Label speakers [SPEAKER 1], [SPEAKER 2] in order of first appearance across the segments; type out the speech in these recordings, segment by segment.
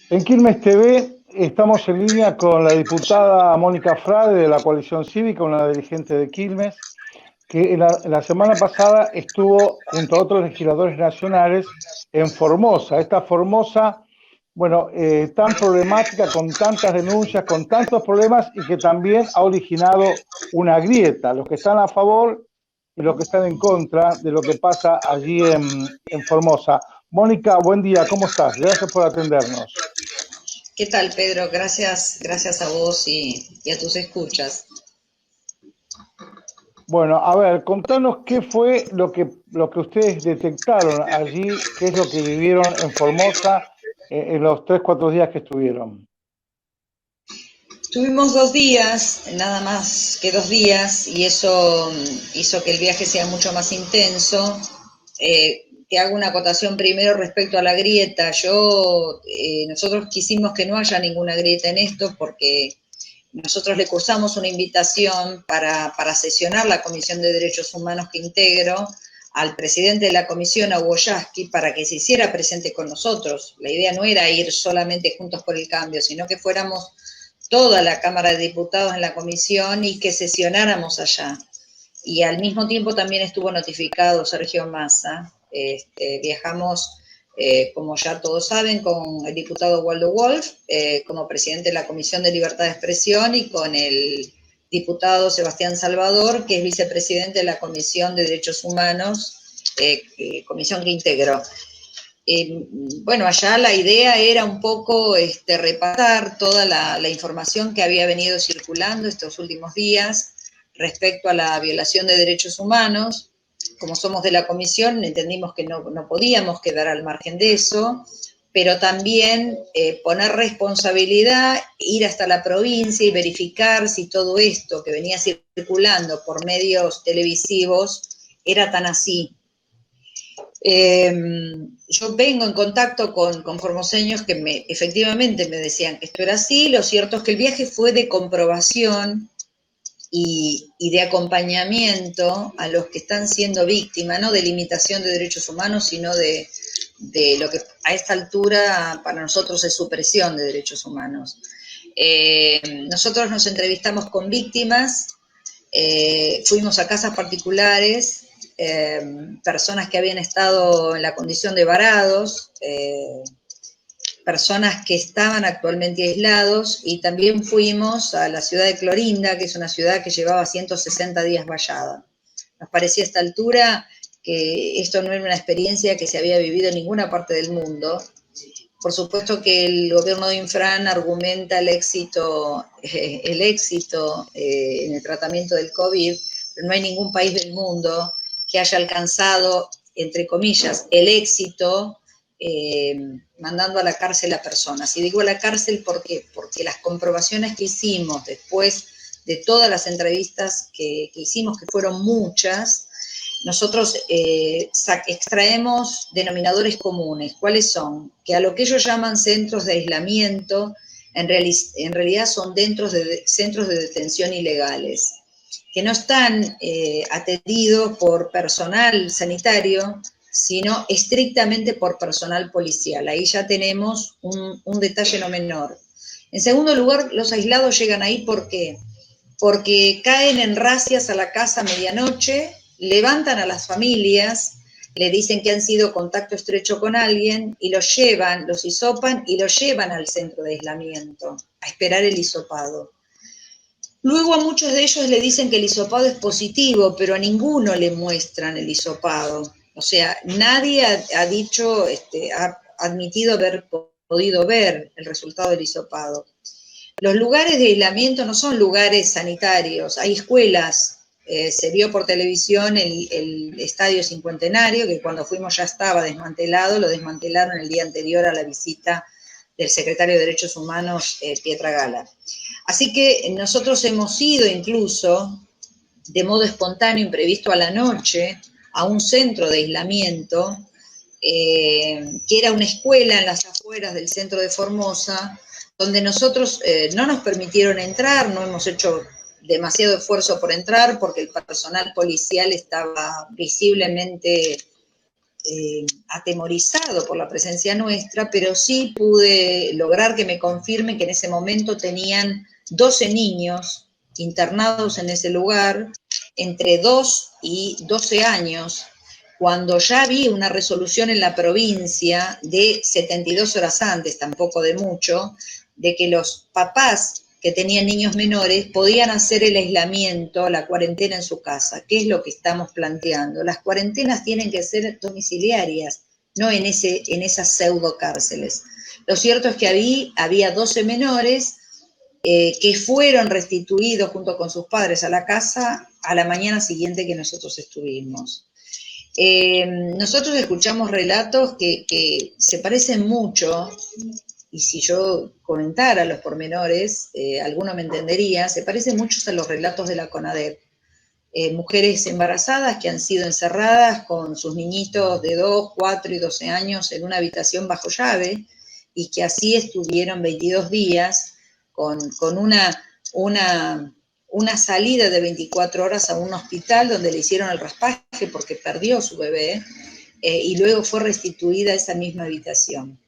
[SPEAKER 1] En Quilmes TV estamos en línea con la diputada Mónica Frade de la Coalición Cívica, una dirigente de Quilmes, que en la semana pasada estuvo junto a otros legisladores nacionales en Formosa. Esta Formosa, bueno, tan problemática, con tantas denuncias, con tantos problemas y que también ha originado una grieta, los que están a favor y los que están en contra de lo que pasa allí en Formosa. Mónica, buen día, ¿cómo estás? Gracias por atendernos.
[SPEAKER 2] ¿Qué tal, Pedro? Gracias a vos y a tus escuchas.
[SPEAKER 1] Bueno, a ver, contanos qué fue lo que ustedes detectaron allí, qué es lo que vivieron en Formosa en los 3, 4 días que estuvieron.
[SPEAKER 2] Tuvimos 2 días, nada más que 2 días, y eso hizo que el viaje sea mucho más intenso. Te hago una acotación primero respecto a la grieta. Nosotros quisimos que no haya ninguna grieta en esto porque nosotros le cursamos una invitación para sesionar la Comisión de Derechos Humanos que integro al presidente de la comisión, a Hugo Yasky, para que se hiciera presente con nosotros. La idea no era ir solamente Juntos por el Cambio, sino que fuéramos toda la Cámara de Diputados en la comisión y que sesionáramos allá. Y al mismo tiempo también estuvo notificado Sergio Massa. Viajamos, como ya todos saben, con el diputado Waldo Wolf, como presidente de la Comisión de Libertad de Expresión, y con el diputado Sebastián Salvador, que es vicepresidente de la Comisión de Derechos Humanos, comisión que integró. Bueno, allá la idea era un poco repasar toda la información que había venido circulando estos últimos días respecto a la violación de derechos humanos. Como somos de la comisión, entendimos que no podíamos quedar al margen de eso, pero también poner responsabilidad, ir hasta la provincia y verificar si todo esto que venía circulando por medios televisivos era tan así. Yo vengo en contacto con formoseños que efectivamente me decían que esto era así. Lo cierto es que el viaje fue de comprobación y de acompañamiento a los que están siendo víctimas, no de limitación de derechos humanos, sino de lo que a esta altura para nosotros es supresión de derechos humanos. Nosotros nos entrevistamos con víctimas, fuimos a casas particulares, personas que habían estado en la condición de varados, personas que estaban actualmente aislados, y también fuimos a la ciudad de Clorinda, que es una ciudad que llevaba 160 días vallada. Nos parecía a esta altura que esto no era una experiencia que se había vivido en ninguna parte del mundo. Por supuesto que el gobierno de Infran argumenta el éxito en el tratamiento del COVID, pero no hay ningún país del mundo que haya alcanzado, entre comillas, el éxito mandando a la cárcel a personas. Y digo a la cárcel porque las comprobaciones que hicimos después de todas las entrevistas que hicimos, que fueron muchas, nosotros extraemos denominadores comunes. ¿Cuáles son? Que a lo que ellos llaman centros de aislamiento, en realidad son centros de detención ilegales, que no están atendidos por personal sanitario, sino estrictamente por personal policial. Ahí ya tenemos un detalle no menor. En segundo lugar, los aislados llegan ahí ¿por qué? Porque caen en racias a la casa a medianoche, levantan a las familias, le dicen que han sido contacto estrecho con alguien y los llevan, los hisopan y los llevan al centro de aislamiento a esperar el hisopado. Luego a muchos de ellos le dicen que el hisopado es positivo, pero a ninguno le muestran el hisopado. O sea, nadie ha dicho, ha admitido haber podido ver el resultado del hisopado. Los lugares de aislamiento no son lugares sanitarios, hay escuelas. Se vio por televisión el Estadio Cincuentenario, que cuando fuimos ya estaba desmantelado, lo desmantelaron el día anterior a la visita del secretario de Derechos Humanos, Pietra Gala. Así que nosotros hemos ido incluso, de modo espontáneo, imprevisto a la noche, a un centro de aislamiento, que era una escuela en las afueras del centro de Formosa, donde nosotros no nos permitieron entrar, no hemos hecho demasiado esfuerzo por entrar porque el personal policial estaba visiblemente atemorizado por la presencia nuestra, pero sí pude lograr que me confirmen que en ese momento tenían 12 niños internados en ese lugar, entre 2 y 12 años, cuando ya había una resolución en la provincia de 72 horas antes, tampoco de mucho, de que los papás que tenían niños menores podían hacer el aislamiento, la cuarentena en su casa. ¿Qué es lo que estamos planteando? Las cuarentenas tienen que ser domiciliarias, no en esas pseudo cárceles. Lo cierto es que había 12 menores que fueron restituidos junto con sus padres a la casa a la mañana siguiente que nosotros estuvimos. Nosotros escuchamos relatos que se parecen mucho, y si yo comentara los pormenores, alguno me entendería, se parecen mucho a los relatos de la CONADEP. Mujeres embarazadas que han sido encerradas con sus niñitos de 2, 4 y 12 años en una habitación bajo llave, y que así estuvieron 22 días con una salida de 24 horas a un hospital donde le hicieron el raspaje porque perdió su bebé, y luego fue restituida a esa misma habitación.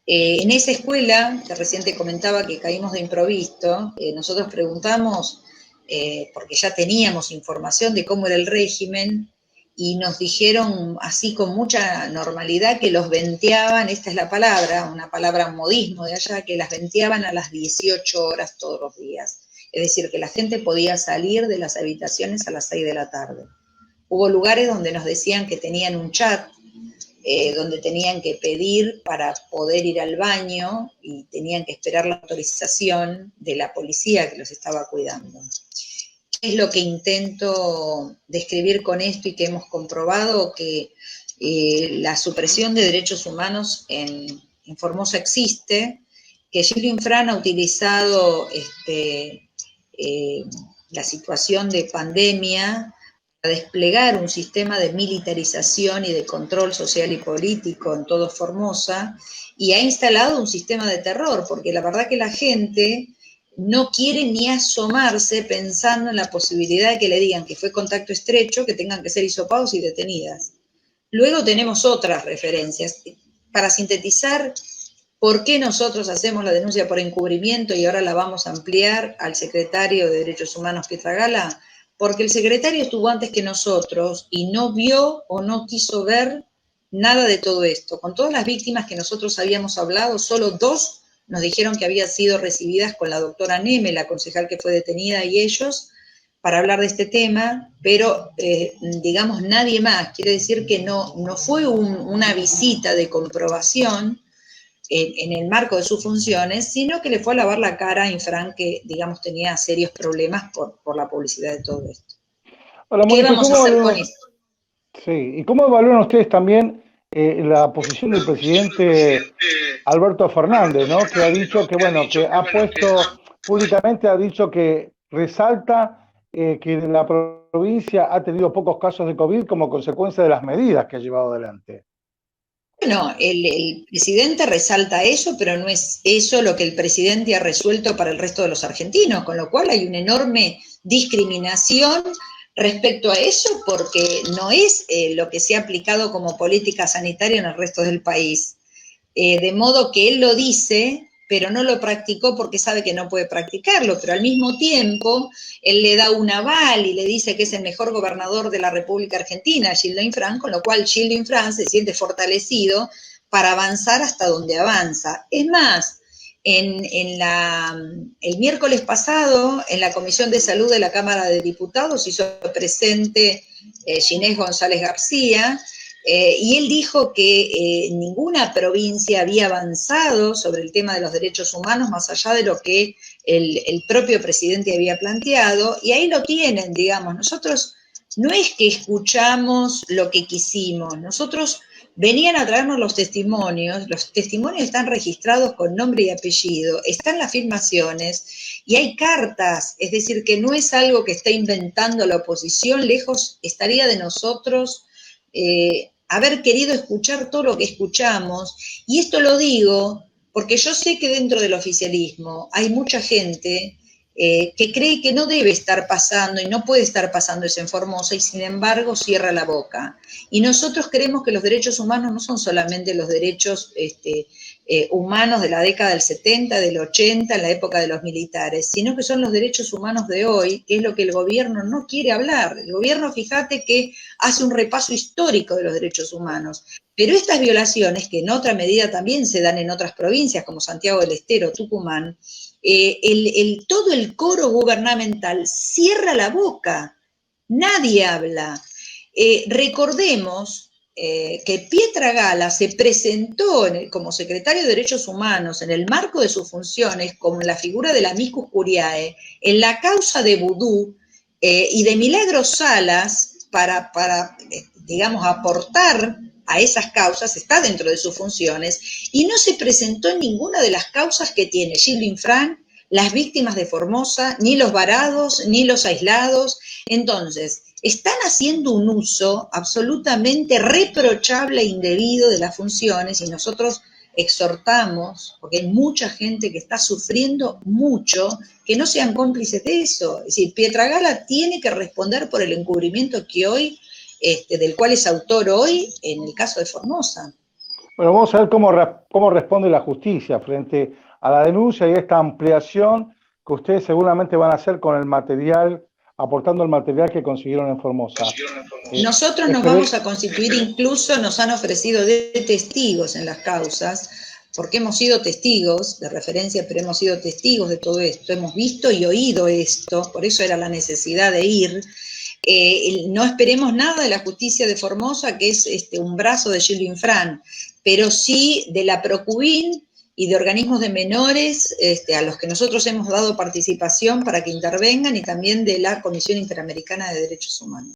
[SPEAKER 2] En esa escuela, que recién te comentaba que caímos de improviso, nosotros preguntamos, porque ya teníamos información de cómo era el régimen, y nos dijeron así con mucha normalidad que los venteaban, esta es la palabra, una palabra modismo de allá, que las venteaban a las 18 horas todos los días. Es decir, que la gente podía salir de las habitaciones a las 6 de la tarde. Hubo lugares donde nos decían que tenían un chat, donde tenían que pedir para poder ir al baño y tenían que esperar la autorización de la policía que los estaba cuidando. ¿Qué es lo que intento describir con esto y que hemos comprobado? Que la supresión de derechos humanos en Formosa existe, que Gildo Infran ha utilizado la situación de pandemia a desplegar un sistema de militarización y de control social y político en todo Formosa, y ha instalado un sistema de terror, porque la verdad que la gente no quiere ni asomarse pensando en la posibilidad de que le digan que fue contacto estrecho, que tengan que ser hisopados y detenidas. Luego tenemos otras referencias. Para sintetizar, ¿por qué nosotros hacemos la denuncia por encubrimiento y ahora la vamos a ampliar al secretario de Derechos Humanos, Pietragala? Porque el secretario estuvo antes que nosotros y no vio o no quiso ver nada de todo esto. Con todas las víctimas que nosotros habíamos hablado, solo 2 nos dijeron que habían sido recibidas con la doctora Neme, la concejal que fue detenida, y ellos, para hablar de este tema, pero digamos nadie más. Quiere decir que no fue una visita de comprobación en el marco de sus funciones, sino que le fue a lavar la cara a Infran, que, digamos, tenía serios problemas por la publicidad de todo esto.
[SPEAKER 1] Hola,
[SPEAKER 2] ¿Qué
[SPEAKER 1] Mónica,
[SPEAKER 2] vamos a hacer con esto?
[SPEAKER 1] sí, ¿y cómo evalúan ustedes también la posición del presidente Alberto Fernández, ¿no? Que ha dicho que, bueno, que ha puesto públicamente, ha dicho que resalta que la provincia ha tenido pocos casos de COVID como consecuencia de las medidas que ha llevado adelante?
[SPEAKER 2] Bueno, el presidente resalta eso, pero no es eso lo que el presidente ha resuelto para el resto de los argentinos, con lo cual hay una enorme discriminación respecto a eso, porque no es lo que se ha aplicado como política sanitaria en el resto del país. De modo que él lo dice, pero no lo practicó porque sabe que no puede practicarlo, pero al mismo tiempo él le da un aval y le dice que es el mejor gobernador de la República Argentina, Gildo Infran, con lo cual Gildo Infran se siente fortalecido para avanzar hasta donde avanza. Es más, el miércoles pasado, en la Comisión de Salud de la Cámara de Diputados, hizo presente Ginés González García, y él dijo que ninguna provincia había avanzado sobre el tema de los derechos humanos más allá de lo que el propio presidente había planteado, y ahí lo tienen, digamos. Nosotros no es que escuchamos lo que quisimos, nosotros venían a traernos los testimonios están registrados con nombre y apellido, están las filmaciones y hay cartas, es decir, que no es algo que está inventando la oposición, lejos estaría de nosotros haber querido escuchar todo lo que escuchamos, y esto lo digo porque yo sé que dentro del oficialismo hay mucha gente que cree que no debe estar pasando y no puede estar pasando eso en Formosa y sin embargo cierra la boca. Y nosotros creemos que los derechos humanos no son solamente los derechos humanos de la década del 70, del 80, en la época de los militares, sino que son los derechos humanos de hoy, que es lo que el gobierno no quiere hablar. El gobierno, fíjate que hace un repaso histórico de los derechos humanos, pero estas violaciones, que en otra medida también se dan en otras provincias, como Santiago del Estero, Tucumán, todo el coro gubernamental cierra la boca, nadie habla. Recordemos que Pietra Gala se presentó como secretario de Derechos Humanos en el marco de sus funciones como la figura de la Amicus Curiae en la causa de Vudú y de Milagros Salas para digamos, aportar a esas causas, está dentro de sus funciones, y no se presentó en ninguna de las causas que tiene Gilles Infran, las víctimas de Formosa, ni los varados, ni los aislados. Entonces, están haciendo un uso absolutamente reprochable e indebido de las funciones y nosotros exhortamos, porque hay mucha gente que está sufriendo mucho, que no sean cómplices de eso. Es decir, Pietra Gala tiene que responder por el encubrimiento que hoy, del cual es autor hoy en el caso de Formosa.
[SPEAKER 1] Bueno, vamos a ver cómo responde la justicia frente a la denuncia y esta ampliación que ustedes seguramente van a hacer con el material, aportando el material que consiguieron en Formosa.
[SPEAKER 2] Nosotros nos vamos a constituir, incluso nos han ofrecido de testigos en las causas, porque hemos sido testigos de referencia, pero hemos sido testigos de todo esto, hemos visto y oído esto, por eso era la necesidad de ir. No esperemos nada de la justicia de Formosa, que es un brazo de Gilles Infran, pero sí de la Procubin y de organismos de menores a los que nosotros hemos dado participación para que intervengan, y también de la Comisión Interamericana de Derechos Humanos.